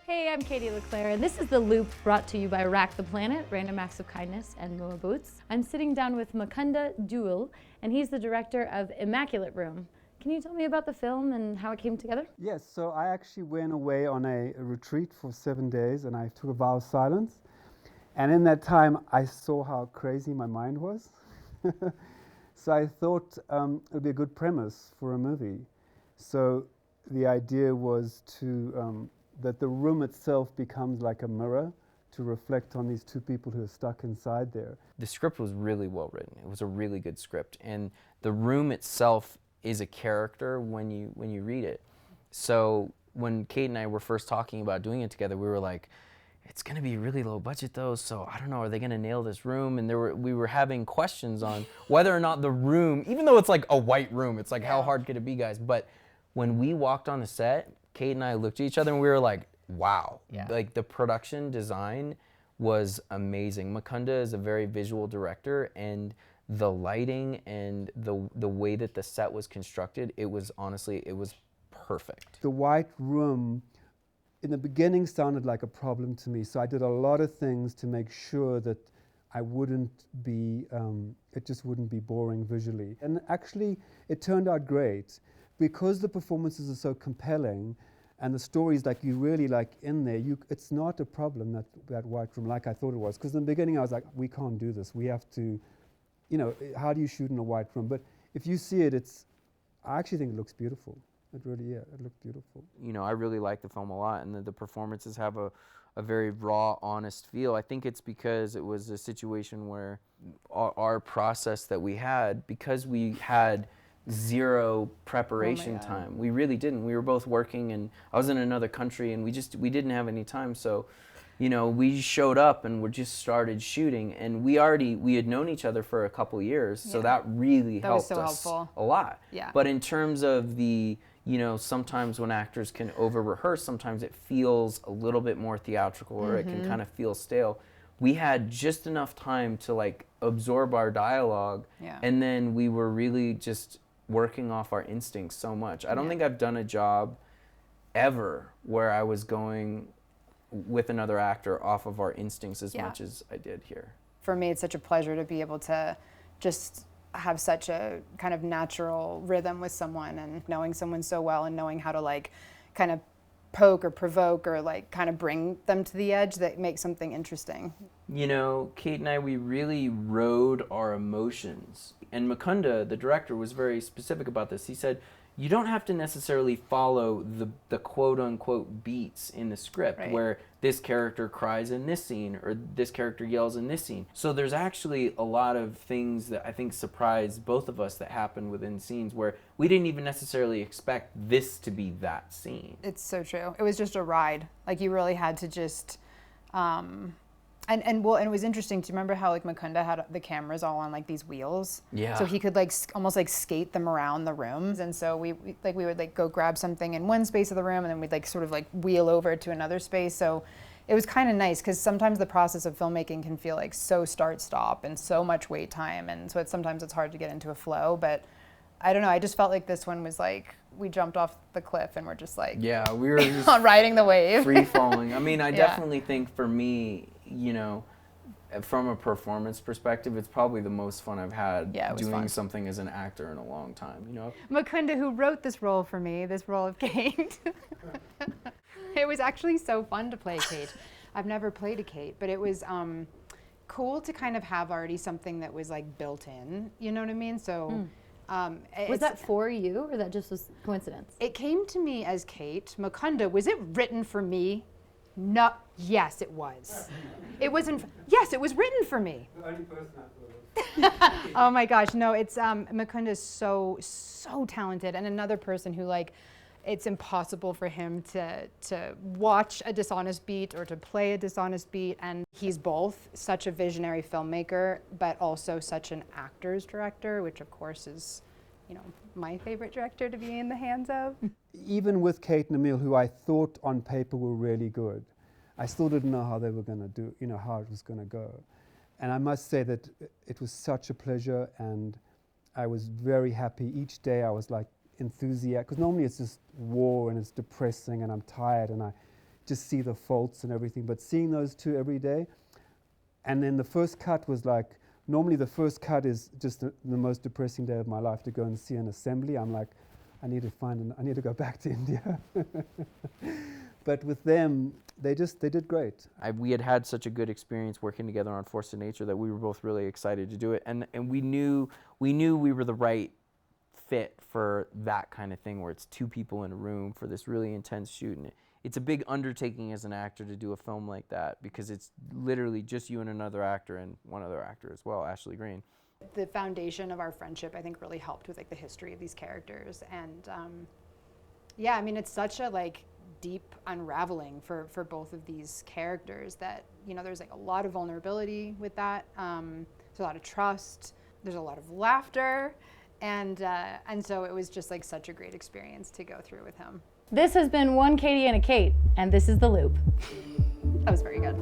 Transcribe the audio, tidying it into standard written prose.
Hey, I'm Katie Leclerc, and this is The Loop, brought to you by Rack the Planet, Random Acts of Kindness, and Moa Boots. I'm sitting down with Mukunda Dewil, and he's the director of Immaculate Room. Can you tell me about the film and how it came together? Yes, so I actually went away on a retreat for 7 days, and I took a vow of silence. And in that time, I saw how crazy my mind was. So I thought it would be a good premise for a movie. So the idea was to that the room itself becomes like a mirror to reflect on these two people who are stuck inside there. The script was really well written. It was a really good script, and the room itself is a character when you read it. So when Kate and I were first talking about doing it together, we were like, it's going to be really low budget though, so I don't know, are they going to nail this room? And we were having questions on whether or not the room, even though it's like a white room, it's like, how hard could it be, guys? But when we walked on the set, Kate and I looked at each other and we were like, wow. Like the production design was amazing. Mukunda is a very visual director, and the lighting and the way that the set was constructed, it was perfect. The white room in the beginning sounded like a problem to me, so I did a lot of things to make sure that I wouldn't be, it just wouldn't be boring visually. And actually, it turned out great. Because the performances are so compelling and the stories like you really like in there, it's not a problem, that white room, like I thought it was. Because in the beginning I was like, we can't do this. We have to, you know, how do you shoot in a white room? But if you see it, I actually think it looks beautiful. It really, it looked beautiful. You know, I really like the film a lot, and the performances have a very raw, honest feel. I think it's because it was a situation where our process that we had, because we had zero preparation time. We really didn't. We were both working, and I was in another country, and we didn't have any time. So, you know, we showed up and we just started shooting, and we had known each other for a couple years, so that really helped us a lot. Yeah. But in terms of the, you know, sometimes when actors can over rehearse, sometimes it feels a little bit more theatrical, or it can kind of feel stale. We had just enough time to like absorb our dialogue, and then we were really just working off our instincts so much. I don't think I've done a job ever where I was going with another actor off of our instincts as much as I did here. For me, it's such a pleasure to be able to just have such a kind of natural rhythm with someone, and knowing someone so well and knowing how to like kind of poke or provoke or like kind of bring them to the edge that makes something interesting. You know, Kate and I, we really rode our emotions. And Mukunda, the director, was very specific about this. He said, you don't have to necessarily follow the quote-unquote beats in the script, where this character cries in this scene or this character yells in this scene. So there's actually a lot of things that I think surprised both of us that happen within scenes where we didn't even necessarily expect this to be that scene. It's so true. It was just a ride. Like, you really had to just... And it was interesting to remember how like Mukunda had the cameras all on like these wheels. Yeah. So he could like almost like skate them around the rooms. And so we would like go grab something in one space of the room, and then we'd like sort of like wheel over to another space. So it was kind of nice, because sometimes the process of filmmaking can feel like so start-stop and so much wait time. And so sometimes it's hard to get into a flow, but I don't know, I just felt like this one was like, we jumped off the cliff and we're just like, yeah, we were just riding the wave. Free falling. I mean, I definitely think for me, you know, from a performance perspective, it's probably the most fun I've had doing something as an actor in a long time, you know. Mukunda, who wrote this role for me, this role of Kate. It was actually so fun to play Kate. I've never played a Kate, but it was cool to kind of have already something that was like built in, you know what I mean? So Was that for you, or that just was coincidence? It came to me as Kate. Mukunda, was it written for me? No, yes, it was. It wasn't, yes, it was written for me. The only person I thought of. Oh my gosh, no, it's, Mukunda is so talented, and another person who like, it's impossible for him to watch a dishonest beat or to play a dishonest beat, and he's both such a visionary filmmaker, but also such an actor's director, which of course is, you know, my favorite director to be in the hands of. Even with Kate and Emile, who I thought on paper were really good, I still didn't know how they were going to do, you know, how it was going to go. And I must say that it was such a pleasure, and I was very happy. Each day I was like enthusiastic, because normally it's just war and it's depressing and I'm tired, and just see the faults and everything. But seeing those two every day, and then the first cut was like, normally the first cut is just the most depressing day of my life, to go and see an assembly. I'm like, I need to go back to India. But with them, they did great. We had such a good experience working together on Force of Nature that we were both really excited to do it, and we knew we were the right fit for that kind of thing, where it's two people in a room for this really intense shoot. And it's a big undertaking as an actor to do a film like that, because it's literally just you and another actor, and one other actor as well, Ashley Greene. The foundation of our friendship, I think, really helped with like the history of these characters, and yeah, I mean, it's such a like deep unraveling for both of these characters that, you know, there's like a lot of vulnerability with that. There's a lot of trust. There's a lot of laughter, and so it was just like such a great experience to go through with him. This has been One Katie and a Kate, and this is The Loop. That was very good.